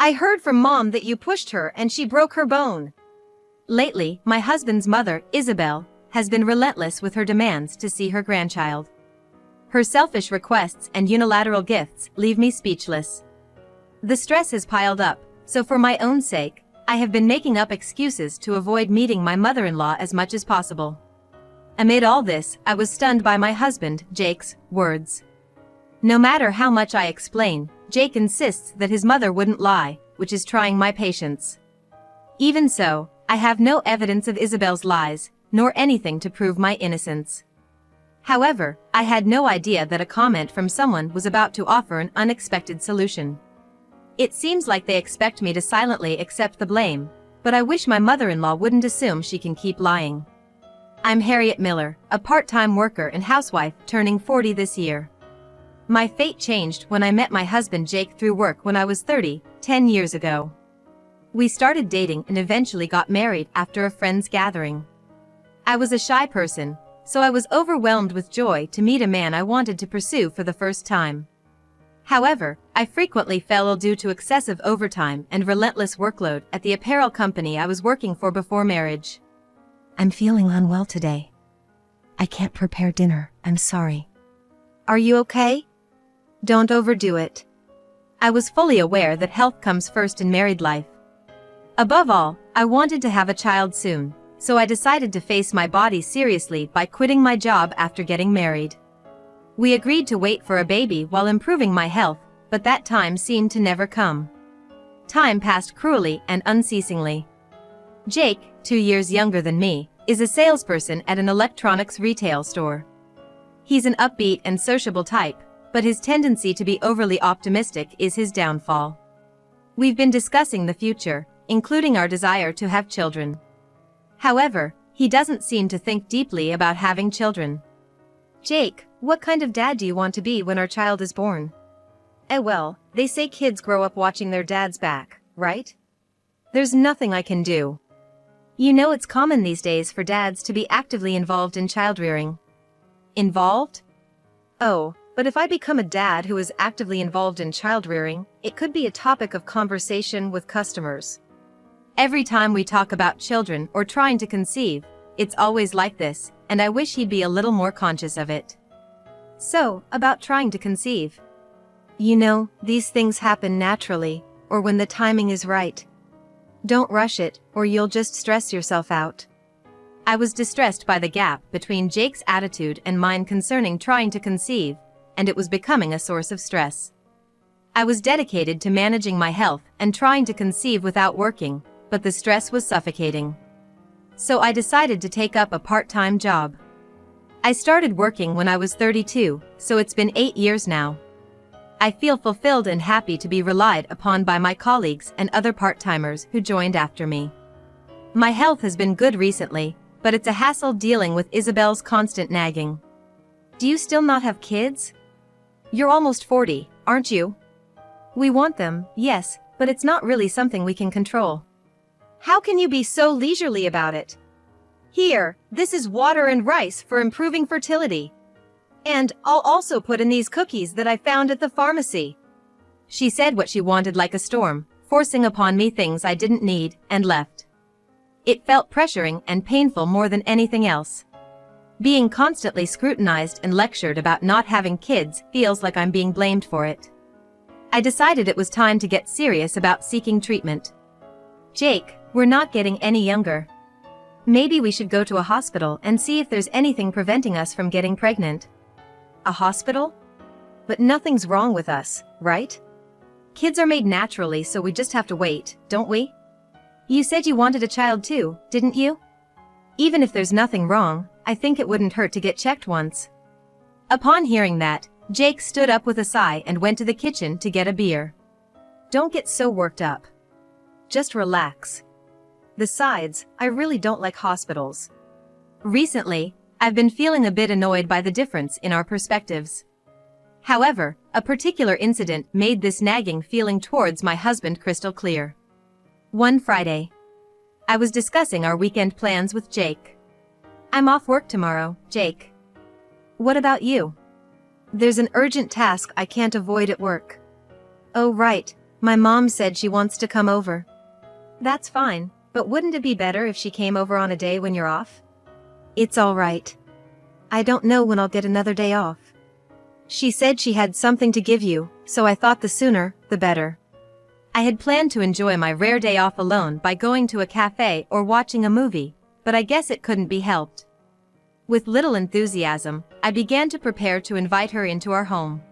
I heard from Mom that you pushed her and she broke her bone. Lately, my husband's mother, Isabel, has been relentless with her demands to see her grandchild. Her selfish requests and unilateral gifts leave me speechless. The stress has piled up, so for my own sake, I have been making up excuses to avoid meeting my mother-in-law as much as possible. Amid all this, I was stunned by my husband, Jake's, words. No matter how much I explain, Jake insists that his mother wouldn't lie, which is trying my patience. Even so, I have no evidence of Isabel's lies, nor anything to prove my innocence. However, I had no idea that a comment from someone was about to offer an unexpected solution. It seems like they expect me to silently accept the blame, but I wish my mother-in-law wouldn't assume she can keep lying. I'm Harriet Miller, a part-time worker and housewife turning 40 this year. My fate changed when I met my husband Jake through work when I was 30, 10 years ago. We started dating and eventually got married after a friend's gathering. I was a shy person, so I was overwhelmed with joy to meet a man I wanted to pursue for the first time. However, I frequently fell ill due to excessive overtime and relentless workload at the apparel company I was working for before marriage. I'm feeling unwell today. I can't prepare dinner, I'm sorry. Are you okay? Don't overdo it. I was fully aware that health comes first in married life. Above all, I wanted to have a child soon, so I decided to face my body seriously by quitting my job after getting married. We agreed to wait for a baby while improving my health, but that time seemed to never come. Time passed cruelly and unceasingly. Jake, 2 years younger than me, is a salesperson at an electronics retail store. He's an upbeat and sociable type, but his tendency to be overly optimistic is his downfall. We've been discussing the future, including our desire to have children. However, he doesn't seem to think deeply about having children. Jake, what kind of dad do you want to be when our child is born? Well, they say kids grow up watching their dad's back, right? There's nothing I can do. You know it's common these days for dads to be actively involved in child-rearing. Involved? Oh, but if I become a dad who is actively involved in child-rearing, it could be a topic of conversation with customers. Every time we talk about children or trying to conceive, it's always like this, and I wish he'd be a little more conscious of it. So, about trying to conceive. You know, these things happen naturally, or when the timing is right. Don't rush it, or you'll just stress yourself out. I was distressed by the gap between Jake's attitude and mine concerning trying to conceive, and it was becoming a source of stress. I was dedicated to managing my health and trying to conceive without working, but the stress was suffocating. So I decided to take up a part-time job. I started working when I was 32, so it's been 8 years now. I feel fulfilled and happy to be relied upon by my colleagues and other part-timers who joined after me. My health has been good recently, but it's a hassle dealing with Isabel's constant nagging. Do you still not have kids? You're almost 40, aren't you? We want them, yes, but it's not really something we can control. How can you be so leisurely about it? Here, this is water and rice for improving fertility. And I'll also put in these cookies that I found at the pharmacy. She said what she wanted like a storm, forcing upon me things I didn't need, and left. It felt pressuring and painful more than anything else. Being constantly scrutinized and lectured about not having kids feels like I'm being blamed for it. I decided it was time to get serious about seeking treatment. Jake, we're not getting any younger. Maybe we should go to a hospital and see if there's anything preventing us from getting pregnant. A hospital? But nothing's wrong with us, right? Kids are made naturally, so we just have to wait, don't we? You said you wanted a child too, didn't you? Even if there's nothing wrong, I think it wouldn't hurt to get checked once. Upon hearing that, Jake stood up with a sigh and went to the kitchen to get a beer. Don't get so worked up. Just relax. Besides, I really don't like hospitals. Recently, I've been feeling a bit annoyed by the difference in our perspectives. However, a particular incident made this nagging feeling towards my husband crystal clear. One Friday, I was discussing our weekend plans with Jake. I'm off work tomorrow, Jake. What about you? There's an urgent task I can't avoid at work. Oh right, My mom said she wants to come over. That's fine, but wouldn't it be better if she came over on a day when you're off? It's alright. I don't know when I'll get another day off. She said she had something to give you, so I thought the sooner, the better. I had planned to enjoy my rare day off alone by going to a cafe or watching a movie, but I guess it couldn't be helped. With little enthusiasm, I began to prepare to invite her into our home.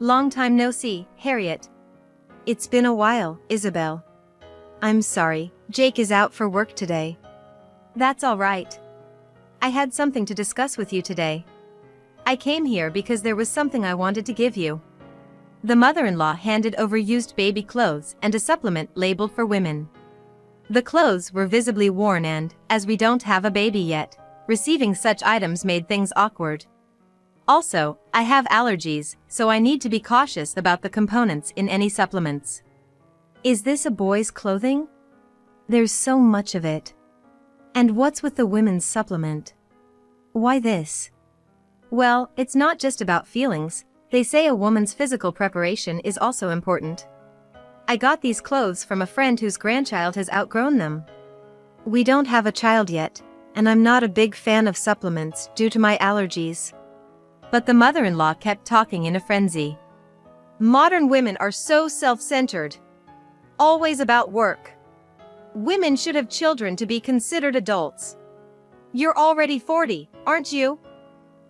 Long time no see, Harriet. It's been a while, Isabel. I'm sorry, Jake is out for work today. That's all right. I had something to discuss with you today. I came here because there was something I wanted to give you. The mother-in-law handed over used baby clothes and a supplement labeled for women. The clothes were visibly worn and, as we don't have a baby yet, receiving such items made things awkward. Also, I have allergies, so I need to be cautious about the components in any supplements. Is this a boy's clothing? There's so much of it. And what's with the women's supplement? Why this? Well, it's not just about feelings. They say a woman's physical preparation is also important. I got these clothes from a friend whose grandchild has outgrown them. We don't have a child yet, and I'm not a big fan of supplements due to my allergies. But the mother-in-law kept talking in a frenzy. Modern women are so self-centered. Always about work. Women should have children to be considered adults. You're already 40, aren't you?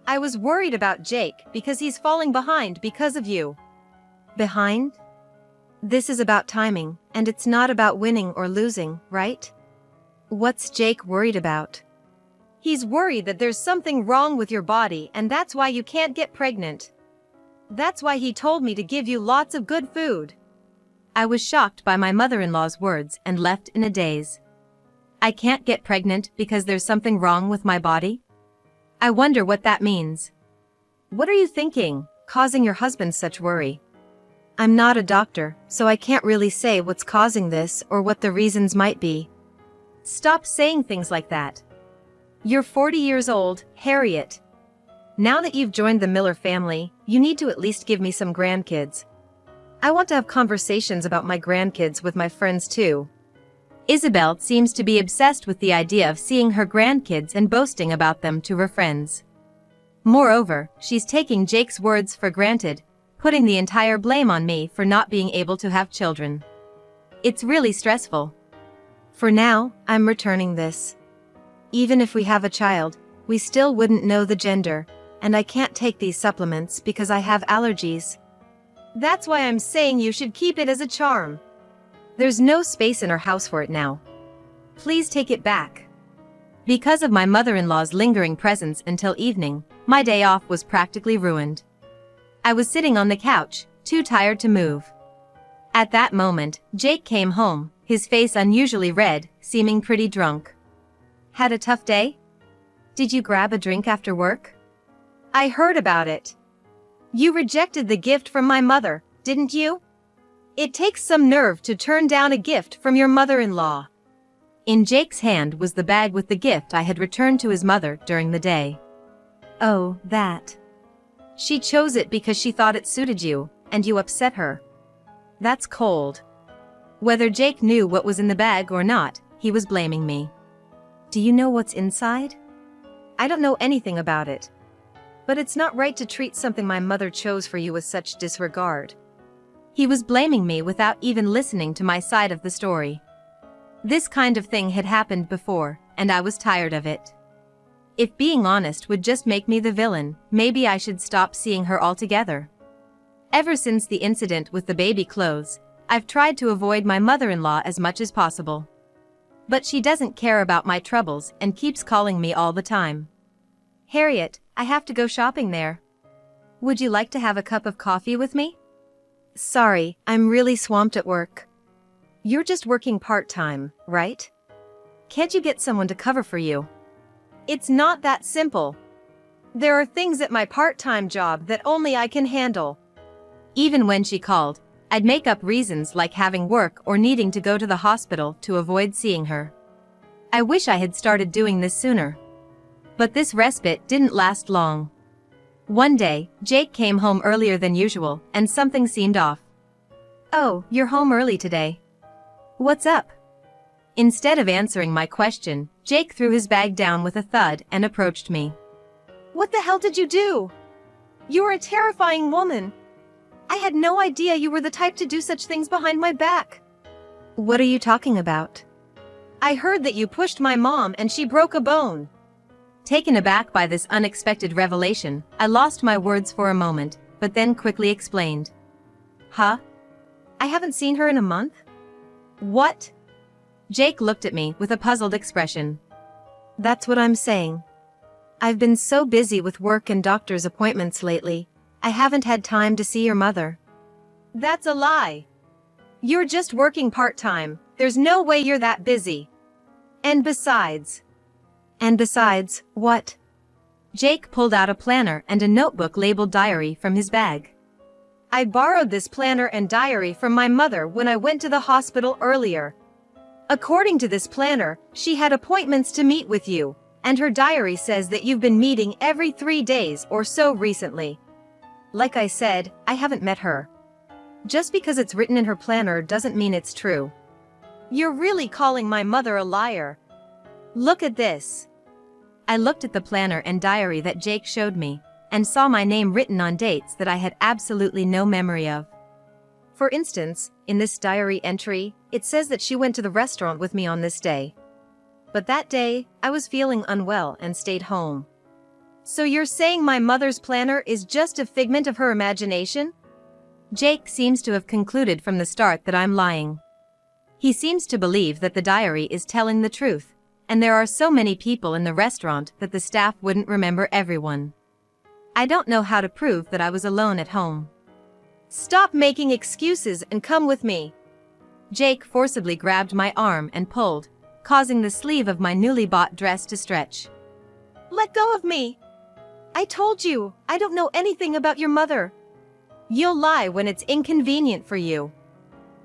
I was worried about Jake because he's falling behind because of you. Behind? This is about timing, and it's not about winning or losing, right? What's Jake worried about? He's worried that there's something wrong with your body and that's why you can't get pregnant. That's why he told me to give you lots of good food. I was shocked by my mother-in-law's words and left in a daze. I can't get pregnant because there's something wrong with my body? I wonder what that means. What are you thinking, causing your husband such worry? I'm not a doctor, so I can't really say what's causing this or what the reasons might be. Stop saying things like that. You're 40 years old, Harriet. Now that you've joined the Miller family, you need to at least give me some grandkids. I want to have conversations about my grandkids with my friends too. Isabel seems to be obsessed with the idea of seeing her grandkids and boasting about them to her friends. Moreover, she's taking Jake's words for granted, putting the entire blame on me for not being able to have children. It's really stressful. For now, I'm returning this. Even if we have a child, we still wouldn't know the gender, and I can't take these supplements because I have allergies. That's why I'm saying you should keep it as a charm. There's no space in our house for it now. Please take it back. Because of my mother-in-law's lingering presence until evening, my day off was practically ruined. I was sitting on the couch, too tired to move. At that moment, Jake came home, his face unusually red, seeming pretty drunk. Had a tough day? Did you grab a drink after work? I heard about it. You rejected the gift from my mother, didn't you? It takes some nerve to turn down a gift from your mother-in-law. In Jake's hand was the bag with the gift I had returned to his mother during the day. Oh, that. She chose it because she thought it suited you, and you upset her. That's cold. Whether Jake knew what was in the bag or not, he was blaming me. Do you know what's inside? I don't know anything about it. But it's not right to treat something my mother chose for you with such disregard. He was blaming me without even listening to my side of the story. This kind of thing had happened before, and I was tired of it. If being honest would just make me the villain, maybe I should stop seeing her altogether. Ever since the incident with the baby clothes, I've tried to avoid my mother-in-law as much as possible. But she doesn't care about my troubles and keeps calling me all the time. Harriet, I have to go shopping there. Would you like to have a cup of coffee with me? Sorry, I'm really swamped at work. You're just working part-time, right? Can't you get someone to cover for you? It's not that simple. There are things at my part-time job that only I can handle. Even when she called, I'd make up reasons like having work or needing to go to the hospital to avoid seeing her. I wish I had started doing this sooner. But this respite didn't last long. One day, Jake came home earlier than usual, and something seemed off. Oh, you're home early today. What's up? Instead of answering my question, Jake threw his bag down with a thud and approached me. What the hell did you do? You're a terrifying woman. I had no idea you were the type to do such things behind my back. What are you talking about? I heard that you pushed my mom and she broke a bone. Taken aback by this unexpected revelation, I lost my words for a moment, but then quickly explained. Huh? I haven't seen her in a month? What? Jake looked at me with a puzzled expression. That's what I'm saying. I've been so busy with work and doctor's appointments lately, I haven't had time to see your mother. That's a lie. You're just working part-time, there's no way you're that busy. And besides, what? Jake pulled out a planner and a notebook labeled diary from his bag. I borrowed this planner and diary from my mother when I went to the hospital earlier. According to this planner, she had appointments to meet with you, and her diary says that you've been meeting every 3 days or so recently. Like I said, I haven't met her. Just because it's written in her planner doesn't mean it's true. You're really calling my mother a liar. Look at this. I looked at the planner and diary that Jake showed me, and saw my name written on dates that I had absolutely no memory of. For instance, in this diary entry, it says that she went to the restaurant with me on this day. But that day, I was feeling unwell and stayed home. So you're saying my mother's planner is just a figment of her imagination? Jake seems to have concluded from the start that I'm lying. He seems to believe that the diary is telling the truth, and there are so many people in the restaurant that the staff wouldn't remember everyone. I don't know how to prove that I was alone at home. Stop making excuses and come with me. Jake forcibly grabbed my arm and pulled, causing the sleeve of my newly bought dress to stretch. Let go of me. I told you, I don't know anything about your mother. You'll lie when it's inconvenient for you.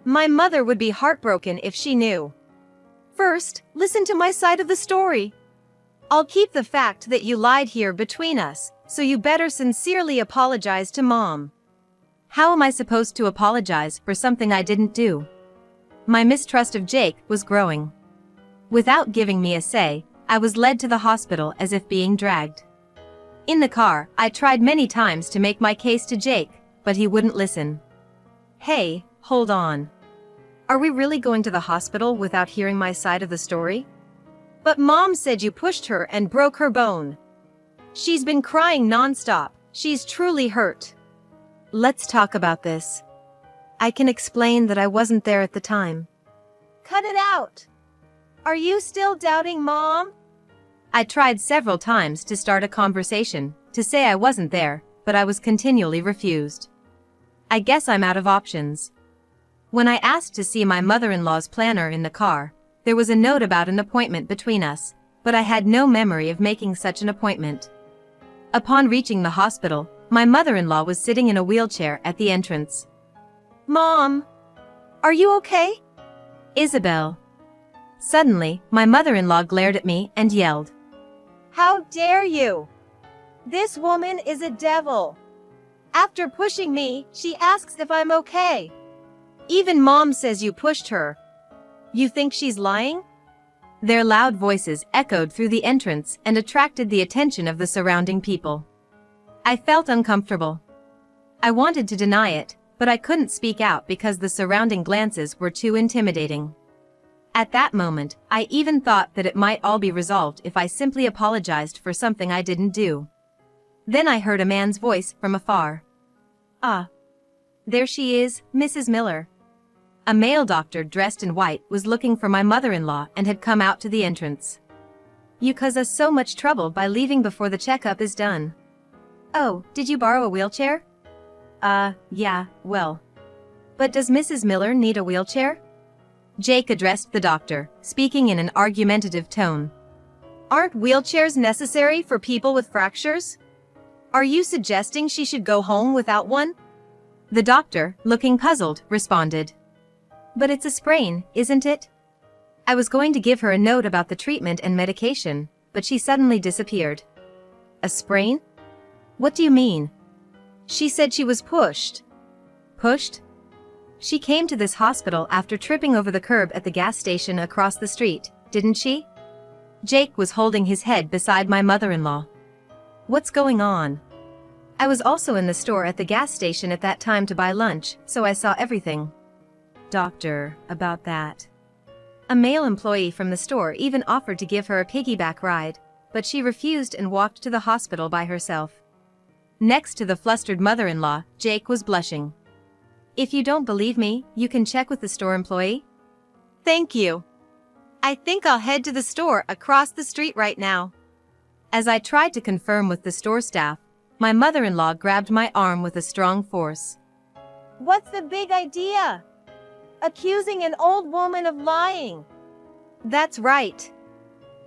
My mother would be heartbroken if she knew. First, listen to my side of the story. I'll keep the fact that you lied here between us, so you better sincerely apologize to Mom. How am I supposed to apologize for something I didn't do? My mistrust of Jake was growing. Without giving me a say, I was led to the hospital as if being dragged. In the car, I tried many times to make my case to Jake, but he wouldn't listen. Hey, hold on. Are we really going to the hospital without hearing my side of the story? But Mom said you pushed her and broke her bone. She's been crying nonstop. She's truly hurt. Let's talk about this. I can explain that I wasn't there at the time. Cut it out! Are you still doubting Mom? I tried several times to start a conversation, to say I wasn't there, but I was continually refused. I guess I'm out of options. When I asked to see my mother-in-law's planner in the car, there was a note about an appointment between us, but I had no memory of making such an appointment. Upon reaching the hospital, my mother-in-law was sitting in a wheelchair at the entrance. Mom! Are you okay? Isabel. Suddenly, my mother-in-law glared at me and yelled. How dare you! This woman is a devil. After pushing me, she asks if I'm okay. Even Mom says you pushed her. You think she's lying? Their loud voices echoed through the entrance and attracted the attention of the surrounding people. I felt uncomfortable. I wanted to deny it, but I couldn't speak out because the surrounding glances were too intimidating. At that moment, I even thought that it might all be resolved if I simply apologized for something I didn't do. Then I heard a man's voice from afar. Ah. There she is, Mrs. Miller. A male doctor dressed in white was looking for my mother-in-law and had come out to the entrance. You cause us so much trouble by leaving before the checkup is done. Oh, did you borrow a wheelchair? Yeah, well. But does Mrs. Miller need a wheelchair? Jake addressed the doctor, speaking in an argumentative tone. Aren't wheelchairs necessary for people with fractures? Are you suggesting she should go home without one? The doctor, looking puzzled, responded. But it's a sprain, isn't it? I was going to give her a note about the treatment and medication, but she suddenly disappeared. A sprain? What do you mean? She said she was pushed. Pushed? She came to this hospital after tripping over the curb at the gas station across the street, didn't she? Jake was holding his head beside my mother-in-law. What's going on? I was also in the store at the gas station at that time to buy lunch, so I saw everything. Doctor, about that. A male employee from the store even offered to give her a piggyback ride, but she refused and walked to the hospital by herself. Next to the flustered mother-in-law, Jake was blushing. If you don't believe me, you can check with the store employee. Thank you. I think I'll head to the store across the street right now. As I tried to confirm with the store staff, my mother-in-law grabbed my arm with a strong force. What's the big idea? Accusing an old woman of lying. That's right.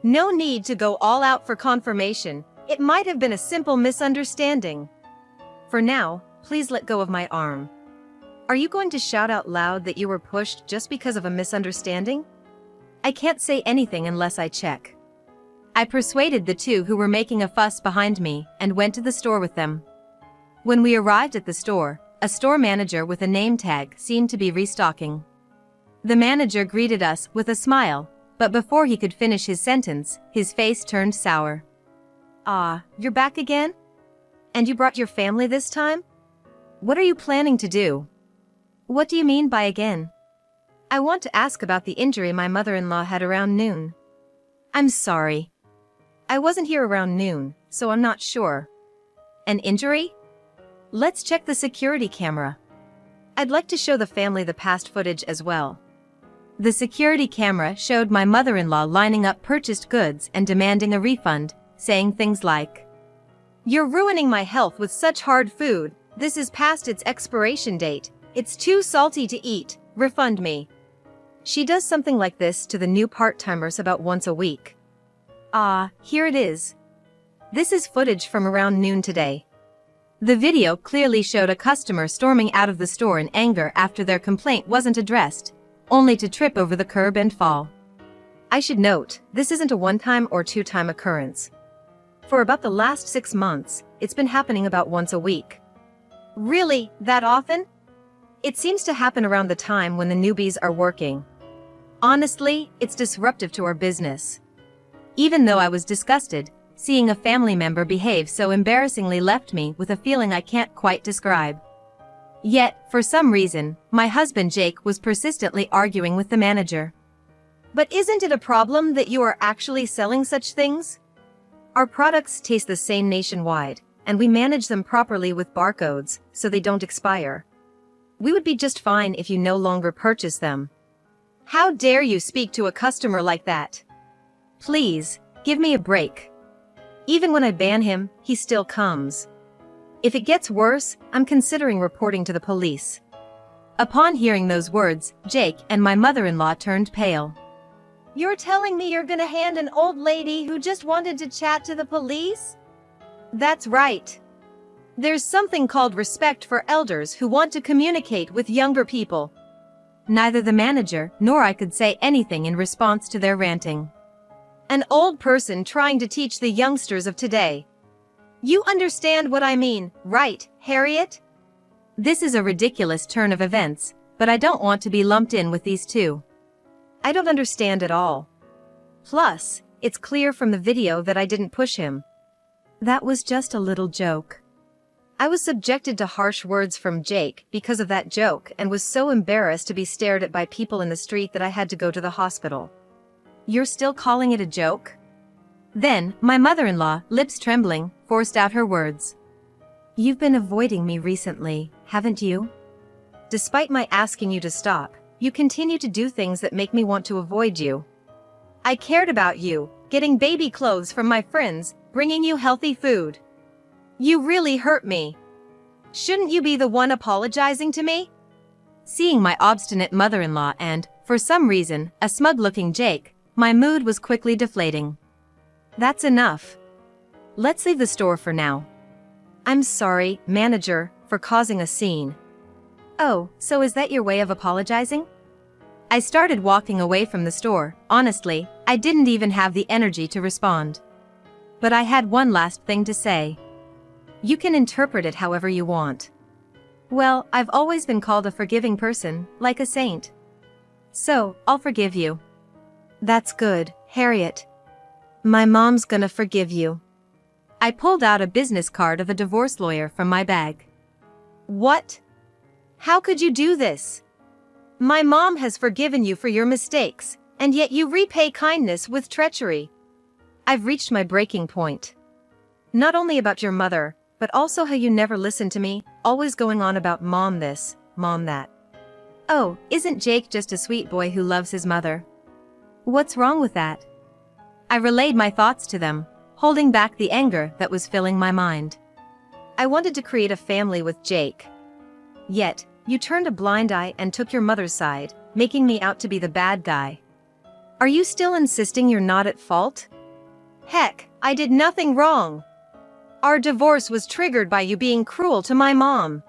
No need to go all out for confirmation. It might have been a simple misunderstanding. For now, please let go of my arm. Are you going to shout out loud that you were pushed just because of a misunderstanding? I can't say anything unless I check. I persuaded the two who were making a fuss behind me and went to the store with them. When we arrived at the store, a store manager with a name tag seemed to be restocking. The manager greeted us with a smile, but before he could finish his sentence, his face turned sour. Ah, you're back again? And you brought your family this time? What are you planning to do? What do you mean by again? I want to ask about the injury my mother-in-law had around noon. I'm sorry. I wasn't here around noon, so I'm not sure. An injury? Let's check the security camera. I'd like to show the family the past footage as well. The security camera showed my mother-in-law lining up purchased goods and demanding a refund, saying things like, "You're ruining my health with such hard food. This is past its expiration date. It's too salty to eat. Refund me." She does something like this to the new part-timers about once a week. Ah, here it is. This is footage from around noon today. The video clearly showed a customer storming out of the store in anger after their complaint wasn't addressed, only to trip over the curb and fall. I should note, this isn't a one-time or two-time occurrence. For about the last 6 months, it's been happening about once a week. Really, that often? It seems to happen around the time when the newbies are working. Honestly, it's disruptive to our business. Even though I was disgusted, seeing a family member behave so embarrassingly left me with a feeling I can't quite describe. Yet, for some reason, my husband Jake was persistently arguing with the manager. But isn't it a problem that you are actually selling such things? Our products taste the same nationwide, and we manage them properly with barcodes, so they don't expire. We would be just fine if you no longer purchase them. How dare you speak to a customer like that? Please, give me a break. Even when I ban him, he still comes. If it gets worse, I'm considering reporting to the police. Upon hearing those words, Jake and my mother-in-law turned pale. You're telling me you're gonna hand an old lady who just wanted to chat to the police? That's right. There's something called respect for elders who want to communicate with younger people. Neither the manager nor I could say anything in response to their ranting. An old person trying to teach the youngsters of today. You understand what I mean, right, Harriet? This is a ridiculous turn of events, but I don't want to be lumped in with these two. I don't understand at all. Plus, it's clear from the video that I didn't push him. That was just a little joke. I was subjected to harsh words from Jake because of that joke and was so embarrassed to be stared at by people in the street that I had to go to the hospital. You're still calling it a joke? Then, my mother-in-law, lips trembling, forced out her words. You've been avoiding me recently, haven't you? Despite my asking you to stop, you continue to do things that make me want to avoid you. I cared about you, getting baby clothes from my friends, bringing you healthy food. You really hurt me. Shouldn't you be the one apologizing to me? Seeing my obstinate mother-in-law and, for some reason, a smug-looking Jake, my mood was quickly deflating. That's enough. Let's leave the store for now. I'm sorry, manager, for causing a scene. Oh, so is that your way of apologizing? I started walking away from the store. Honestly, I didn't even have the energy to respond. But I had one last thing to say. You can interpret it however you want. Well, I've always been called a forgiving person, like a saint. So, I'll forgive you. That's good, Harriet. My mom's gonna forgive you. I pulled out a business card of a divorce lawyer from my bag. What? How could you do this? My mom has forgiven you for your mistakes, and yet you repay kindness with treachery. I've reached my breaking point. Not only about your mother, but also how you never listened to me, always going on about mom this, mom that. Oh, isn't Jake just a sweet boy who loves his mother? What's wrong with that? I relayed my thoughts to them, holding back the anger that was filling my mind. I wanted to create a family with Jake. Yet, you turned a blind eye and took your mother's side, making me out to be the bad guy. Are you still insisting you're not at fault? Heck, I did nothing wrong. Our divorce was triggered by you being cruel to my mom.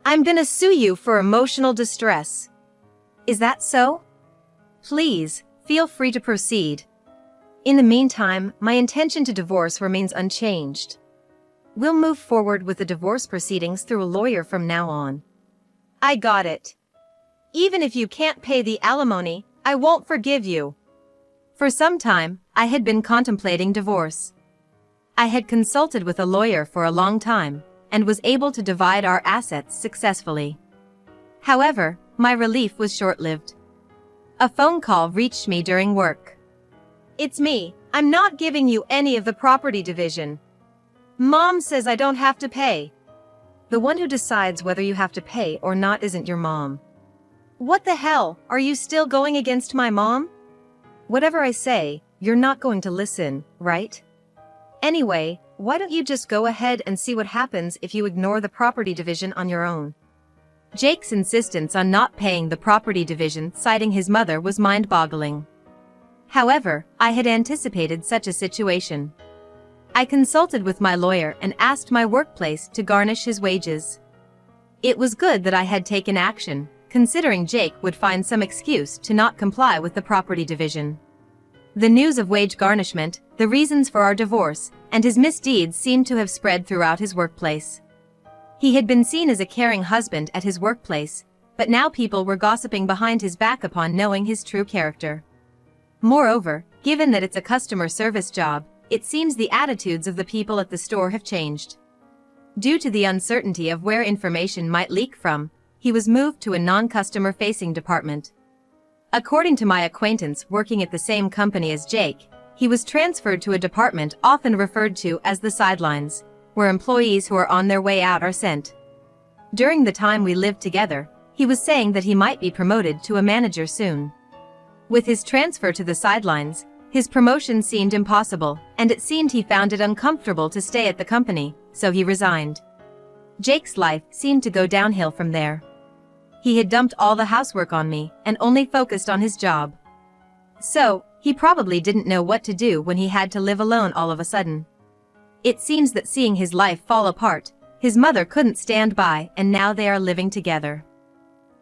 I'm gonna sue you for emotional distress. Is that so? Please, feel free to proceed. In the meantime, my intention to divorce remains unchanged. We'll move forward with the divorce proceedings through a lawyer from now on. I got it. Even if you can't pay the alimony, I won't forgive you. For some time, I had been contemplating divorce. I had consulted with a lawyer for a long time, and was able to divide our assets successfully. However, my relief was short-lived. A phone call reached me during work. It's me. I'm not giving you any of the property division. Mom says I don't have to pay. The one who decides whether you have to pay or not isn't your mom. What the hell, are you still going against my mom? Whatever I say, you're not going to listen, right? Anyway, why don't you just go ahead and see what happens if you ignore the property division on your own? Jake's insistence on not paying the property division, citing his mother, was mind-boggling. However, I had anticipated such a situation. I consulted with my lawyer and asked my workplace to garnish his wages. It was good that I had taken action, considering Jake would find some excuse to not comply with the property division. The news of wage garnishment, the reasons for our divorce, and his misdeeds seemed to have spread throughout his workplace. He had been seen as a caring husband at his workplace, but now people were gossiping behind his back upon knowing his true character. Moreover, given that it's a customer service job, it seems the attitudes of the people at the store have changed. Due to the uncertainty of where information might leak from, he was moved to a non-customer facing department. According to my acquaintance working at the same company as Jake, he was transferred to a department often referred to as the sidelines, where employees who are on their way out are sent. During the time we lived together, he was saying that he might be promoted to a manager soon. With his transfer to the sidelines, his promotion seemed impossible, and it seemed he found it uncomfortable to stay at the company, so he resigned. Jake's life seemed to go downhill from there. He had dumped all the housework on me and only focused on his job. So, he probably didn't know what to do when he had to live alone all of a sudden. It seems that seeing his life fall apart, his mother couldn't stand by, and now they are living together.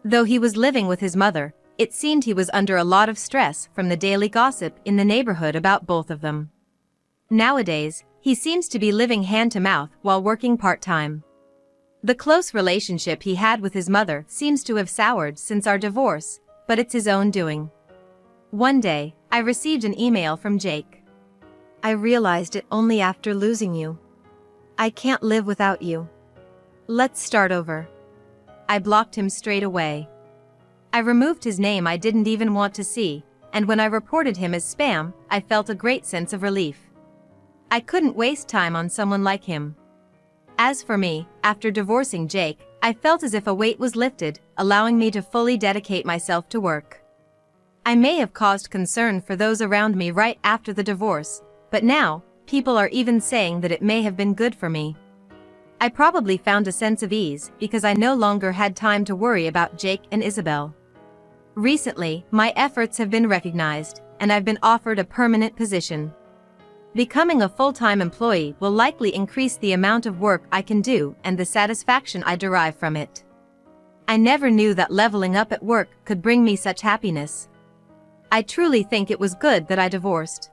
Though he was living with his mother, it seemed he was under a lot of stress from the daily gossip in the neighborhood about both of them. Nowadays, he seems to be living hand-to-mouth while working part-time. The close relationship he had with his mother seems to have soured since our divorce, but it's his own doing. One day, I received an email from Jake. I realized it only after losing you. I can't live without you. Let's start over. I blocked him straight away. I removed his name I didn't even want to see, and when I reported him as spam, I felt a great sense of relief. I couldn't waste time on someone like him. As for me, after divorcing Jake, I felt as if a weight was lifted, allowing me to fully dedicate myself to work. I may have caused concern for those around me right after the divorce, but now, people are even saying that it may have been good for me. I probably found a sense of ease because I no longer had time to worry about Jake and Isabel. Recently, my efforts have been recognized, and I've been offered a permanent position. Becoming a full-time employee will likely increase the amount of work I can do and the satisfaction I derive from it. I never knew that leveling up at work could bring me such happiness. I truly think it was good that I divorced.